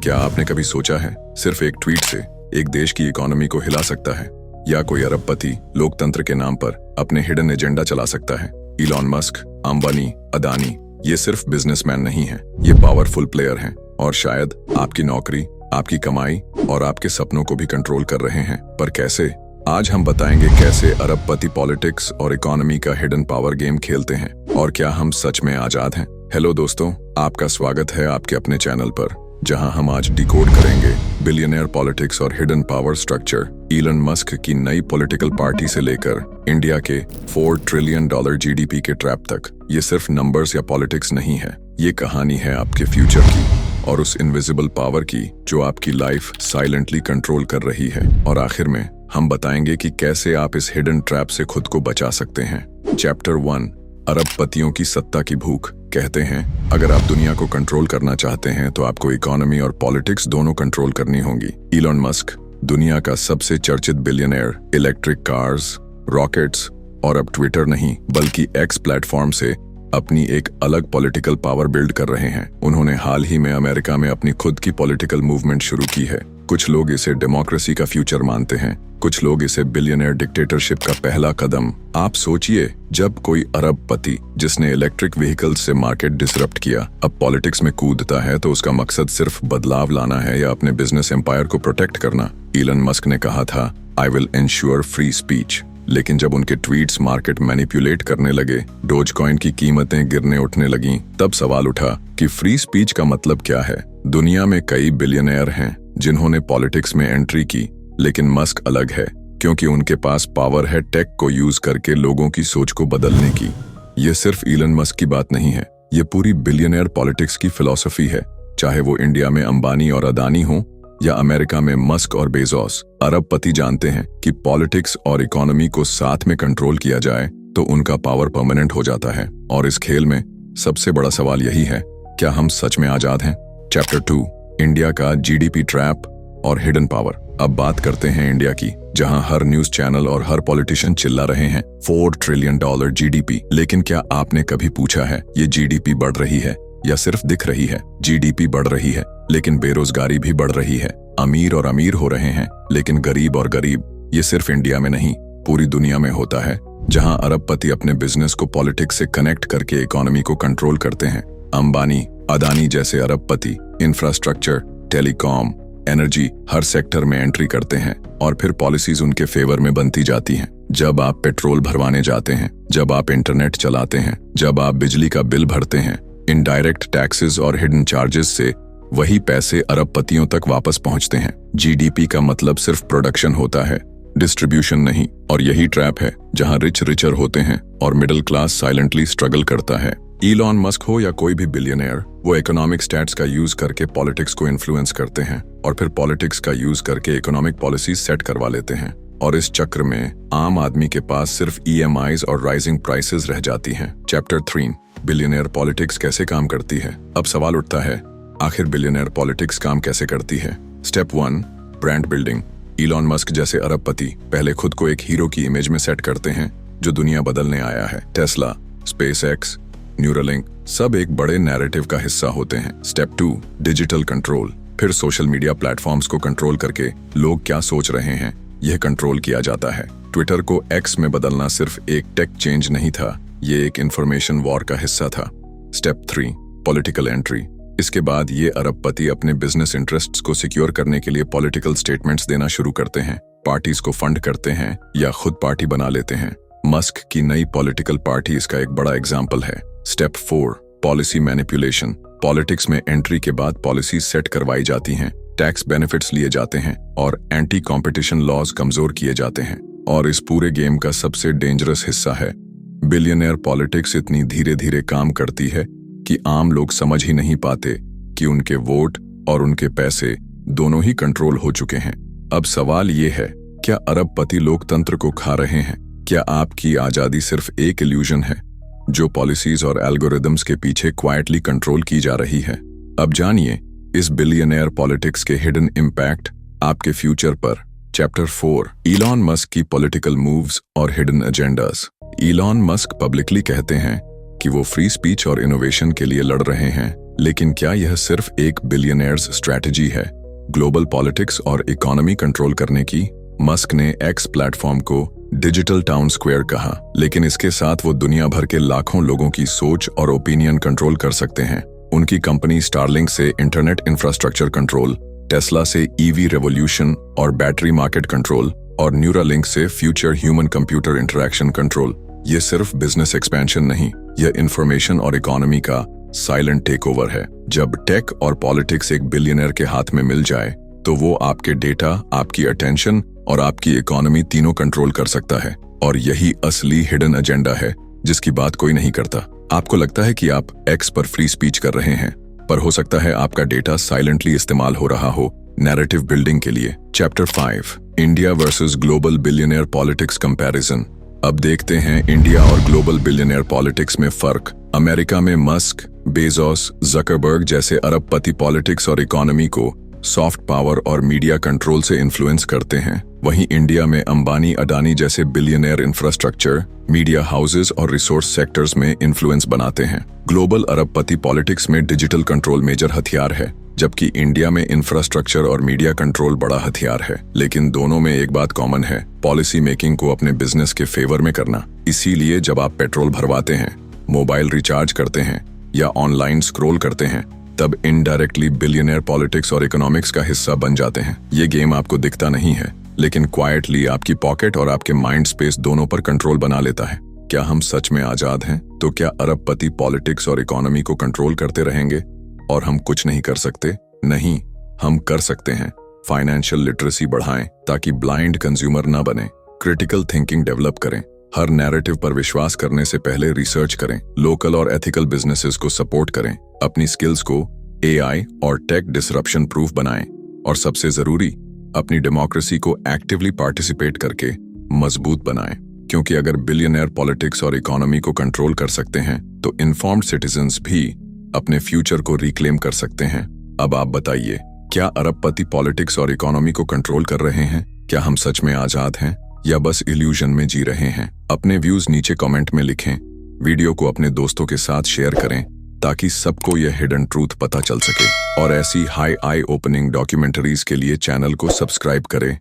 क्या आपने कभी सोचा है सिर्फ एक ट्वीट से एक देश की इकोनॉमी को हिला सकता है, या कोई अरबपति लोकतंत्र के नाम पर अपने हिडन एजेंडा चला सकता है? इलॉन मस्क, अंबानी, अदानी, ये सिर्फ बिजनेसमैन नहीं है, ये पावरफुल प्लेयर हैं और शायद आपकी नौकरी, आपकी कमाई और आपके सपनों को भी कंट्रोल कर रहे हैं। पर कैसे? आज हम बताएंगे कैसे अरबपति पॉलिटिक्स और इकोनॉमी का हिडन पावर गेम खेलते हैं और क्या हम सच में आजाद हैं। हेलो दोस्तों, आपका स्वागत है आपके अपने चैनल पर, जहां हम आज डिकोड करेंगे बिलियनियर पॉलिटिक्स और hidden power structure. Elon Musk की नई पॉलिटिकल पार्टी से लेकर इंडिया के $4 ट्रिलियन जीडीपी के ट्रैप तक, ये सिर्फ नंबर्स या पॉलिटिक्स नहीं है, ये कहानी है आपके फ्यूचर की और उस इनविजिबल पावर की जो आपकी लाइफ साइलेंटली कंट्रोल कर रही है। और आखिर में हम बताएंगे कि कैसे आप इस हिडन ट्रैप से खुद को बचा सकते हैं। चैप्टर 1, अरबपतियों की सत्ता की भूख। कहते हैं अगर आप दुनिया को कंट्रोल करना चाहते हैं तो आपको इकोनॉमी और पॉलिटिक्स दोनों कंट्रोल करनी होंगी। इलॉन मस्क, दुनिया का सबसे चर्चित बिलियनियर, इलेक्ट्रिक कार्स, रॉकेट्स और अब ट्विटर नहीं बल्कि एक्स प्लेटफॉर्म से अपनी एक अलग पॉलिटिकल पावर बिल्ड कर रहे हैं। उन्होंने हाल ही में अमेरिका में अपनी खुद की पॉलिटिकल मूवमेंट शुरू की है। कुछ लोग इसे डेमोक्रेसी का फ्यूचर मानते हैं, कुछ लोग इसे बिलियनियर डिक्टेटरशिप का पहला कदम। आप सोचिए, जब कोई अरबपति जिसने इलेक्ट्रिक व्हीकल्स से मार्केट डिसरप्ट किया अब पॉलिटिक्स में कूदता है तो उसका मकसद सिर्फ बदलाव लाना है या अपने बिजनेस एम्पायर को प्रोटेक्ट करना। इलन मस्क ने कहा था, I will ensure free speech, लेकिन जब उनके ट्वीट्स मार्केट मैनिपुलेट करने लगे, डोजकॉइन की कीमतें गिरने उठने लगीं, तब सवाल उठा कि फ्री स्पीच का मतलब क्या है। दुनिया में कई बिलियनियर हैं जिन्होंने पॉलिटिक्स में एंट्री की, लेकिन मस्क अलग है क्योंकि उनके पास पावर है टेक को यूज करके लोगों की सोच को बदलने की। ये सिर्फ इलन मस्क की बात नहीं है, ये पूरी बिलियनियर पॉलिटिक्स की फिलॉसफी है। चाहे वो इंडिया में अंबानी और अदानी हो या अमेरिका में मस्क और बेजोस, अरबपति जानते हैं कि पॉलिटिक्स और इकोनॉमी को साथ में कंट्रोल किया जाए तो उनका पावर परमानेंट हो जाता है। और इस खेल में सबसे बड़ा सवाल यही है, क्या हम सच में आजाद हैं? चैप्टर 2, इंडिया का जीडीपी ट्रैप और हिडन पावर। अब बात करते हैं इंडिया की, जहां हर न्यूज चैनल और हर पॉलिटिशियन चिल्ला रहे हैं $4 ट्रिलियन जीडीपी। लेकिन क्या आपने कभी पूछा है ये जीडीपी बढ़ रही है या सिर्फ दिख रही है? जीडीपी बढ़ रही है लेकिन बेरोजगारी भी बढ़ रही है। अमीर और अमीर हो रहे हैं लेकिन गरीब और गरीब। ये सिर्फ इंडिया में नहीं पूरी दुनिया में होता है, जहां अरबपति अपने बिजनेस को पॉलिटिक्स से कनेक्ट करके इकोनॉमी को कंट्रोल करते हैं। अंबानी, अदानी जैसे अरबपति इंफ्रास्ट्रक्चर, टेलीकॉम, एनर्जी हर सेक्टर में एंट्री करते हैं और फिर पॉलिसीज उनके फेवर में बनती जाती हैं। जब आप पेट्रोल भरवाने जाते हैं, जब आप इंटरनेट चलाते हैं, जब आप बिजली का बिल भरते हैं, इनडायरेक्ट टैक्सेस और हिडन चार्जेस से वही पैसे अरबपतियों तक वापस पहुंचते हैं। जीडीपी का मतलब सिर्फ प्रोडक्शन होता है, डिस्ट्रीब्यूशन नहीं। और यही ट्रैप है जहां रिच रिचर होते हैं और मिडिल क्लास साइलेंटली स्ट्रगल करता है। इलॉन मस्क हो या कोई भी बिलियनियर, वो इकोनॉमिक स्टैट्स का यूज करके पॉलिटिक्स को इन्फ्लुएंस करते हैं और फिर पॉलिटिक्स का यूज करके इकोनॉमिक पॉलिसी सेट करवा लेते हैं। और इस चक्र में आम आदमी के पास सिर्फ EMIs और राइजिंग प्राइसेस रह जाती हैं। चैप्टर 3, बिलियनियर पॉलिटिक्स कैसे काम करती है। अब सवाल उठता है, आखिर बिलियनियर पॉलिटिक्स काम कैसे करती है? Step 1, brand building. Elon Musk जैसे अरबपति पहले खुद को एक हीरो की इमेज में सेट करते हैं जो दुनिया बदलने आया है। टेस्ला, SpaceX, न्यूरालिंक सब एक बड़े नैरेटिव का हिस्सा होते हैं। Step 2, digital control. फिर सोशल मीडिया प्लेटफॉर्म्स को कंट्रोल करके लोग क्या सोच रहे हैं यह कंट्रोल किया जाता है। ट्विटर को X में बदलना सिर्फ एक टेक चेंज नहीं था, ये एक इंफॉर्मेशन वॉर का हिस्सा था। Step 3, political entry. इसके बाद ये अरबपति अपने बिजनेस इंटरेस्ट्स को सिक्योर करने के लिए पॉलिटिकल स्टेटमेंट्स देना शुरू करते हैं, पार्टीज को फंड करते हैं या खुद पार्टी बना लेते हैं। मस्क की नई पॉलिटिकल पार्टी इसका एक बड़ा एग्जाम्पल है। Step 4, policy manipulation. पॉलिटिक्स में एंट्री के बाद पॉलिसी सेट करवाई जाती हैं, टैक्स बेनिफिट्स लिए जाते हैं और एंटी कॉम्पिटिशन लॉज कमजोर किए जाते हैं। और इस पूरे गेम का सबसे डेंजरस हिस्सा है, बिलियनियर पॉलिटिक्स इतनी धीरे धीरे काम करती है कि आम लोग समझ ही नहीं पाते कि उनके वोट और उनके पैसे दोनों ही कंट्रोल हो चुके हैं। अब सवाल ये है, क्या अरबपति लोकतंत्र को खा रहे हैं? क्या आपकी आजादी सिर्फ एक इल्यूजन है जो पॉलिसीज और एल्गोरिदम्स के पीछे क्वाइटली कंट्रोल की जा रही है? अब जानिए इस बिलियनियर पॉलिटिक्स के हिडन इम्पैक्ट आपके फ्यूचर पर। चैप्टर 4, इलॉन मस्क की पॉलिटिकल मूव्स और hidden agendas. Elon Musk publicly कहते हैं कि वो फ्री स्पीच और इनोवेशन के लिए लड़ रहे हैं, लेकिन क्या यह सिर्फ एक बिलियनियर्स स्ट्रैटेजी है ग्लोबल पॉलिटिक्स और इकोनॉमी कंट्रोल करने की? मस्क ने एक्स प्लेटफॉर्म को डिजिटल टाउन स्क्वायर कहा, लेकिन इसके साथ वो दुनिया भर के लाखों लोगों की सोच और ओपिनियन कंट्रोल कर सकते हैं। उनकी कंपनी स्टारलिंक से इंटरनेट इंफ्रास्ट्रक्चर कंट्रोल, टेस्ला से ईवी रेवोल्यूशन और बैटरी मार्केट कंट्रोल और न्यूरालिंक से future human computer interaction control. ये सिर्फ बिजनेस एक्सपेंशन नहीं, यह इंफॉर्मेशन और इकोनॉमी का साइलेंट टेकओवर है। जब टेक और पॉलिटिक्स एक बिलियनर के हाथ में मिल जाए तो वो आपके डेटा, आपकी अटेंशन और आपकी इकोनॉमी तीनों कंट्रोल कर सकता है। और यही असली हिडन एजेंडा है जिसकी बात कोई नहीं करता। आपको लगता है कि आप एक्स पर फ्री स्पीच कर रहे हैं, पर हो सकता है आपका डेटा साइलेंटली इस्तेमाल हो रहा हो नैरेटिव बिल्डिंग के लिए। Chapter 5, India versus global billionaire politics comparison. अब देखते हैं इंडिया और ग्लोबल बिलियनियर पॉलिटिक्स में फर्क। अमेरिका में मस्क, बेजोस, जकरबर्ग जैसे अरबपति पॉलिटिक्स और इकोनॉमी को सॉफ्ट पावर और मीडिया कंट्रोल से इन्फ्लुएंस करते हैं। वहीं इंडिया में अंबानी, अडानी जैसे बिलियनियर इंफ्रास्ट्रक्चर, मीडिया हाउसेस और रिसोर्स सेक्टर्स में इन्फ्लुएंस बनाते हैं। ग्लोबल अरबपति पॉलिटिक्स में डिजिटल कंट्रोल मेजर हथियार है, जबकि इंडिया में इंफ्रास्ट्रक्चर और मीडिया कंट्रोल बड़ा हथियार है। लेकिन दोनों में एक बात कॉमन है, पॉलिसी मेकिंग को अपने बिजनेस के फेवर में करना। इसीलिए जब आप पेट्रोल भरवाते हैं, मोबाइल रिचार्ज करते हैं या ऑनलाइन स्क्रॉल करते हैं, तब इनडायरेक्टली बिलियनियर पॉलिटिक्स और इकोनॉमिक्स का हिस्सा बन जाते हैं। ये गेम आपको दिखता नहीं है, लेकिन क्वाइटली आपकी पॉकेट और आपके माइंड स्पेस दोनों पर कंट्रोल बना लेता है। क्या हम सच में आजाद हैं? तो क्या अरबपति पॉलिटिक्स और इकोनॉमी को कंट्रोल करते रहेंगे और हम कुछ नहीं कर सकते? नहीं, हम कर सकते हैं। फाइनेंशियल लिटरेसी बढ़ाएं ताकि ब्लाइंड कंज्यूमर ना बने। क्रिटिकल थिंकिंग डेवलप करें। हर नैरेटिव पर विश्वास करने से पहले रिसर्च करें। लोकल और एथिकल बिजनेसेस को सपोर्ट करें। अपनी स्किल्स को एआई और टेक डिसरप्शन प्रूफ बनाएं। और सबसे जरूरी, अपनी डेमोक्रेसी को एक्टिवली पार्टिसिपेट करके मजबूत बनाएं। क्योंकि अगर बिलियनियर पॉलिटिक्स और इकोनॉमी को कंट्रोल कर सकते हैं तो इन्फॉर्म्ड सिटीजन्स भी अपने फ्यूचर को रिक्लेम कर सकते हैं। अब आप बताइए, क्या अरबपति पॉलिटिक्स और इकोनॉमी को कंट्रोल कर रहे हैं? क्या हम सच में आजाद हैं या बस इल्यूजन में जी रहे हैं? अपने व्यूज नीचे कमेंट में लिखें। वीडियो को अपने दोस्तों के साथ शेयर करें ताकि सबको यह हिडन ट्रूथ पता चल सके। और ऐसी हाई आई ओपनिंग डॉक्यूमेंटरीज के लिए चैनल को सब्सक्राइब करें।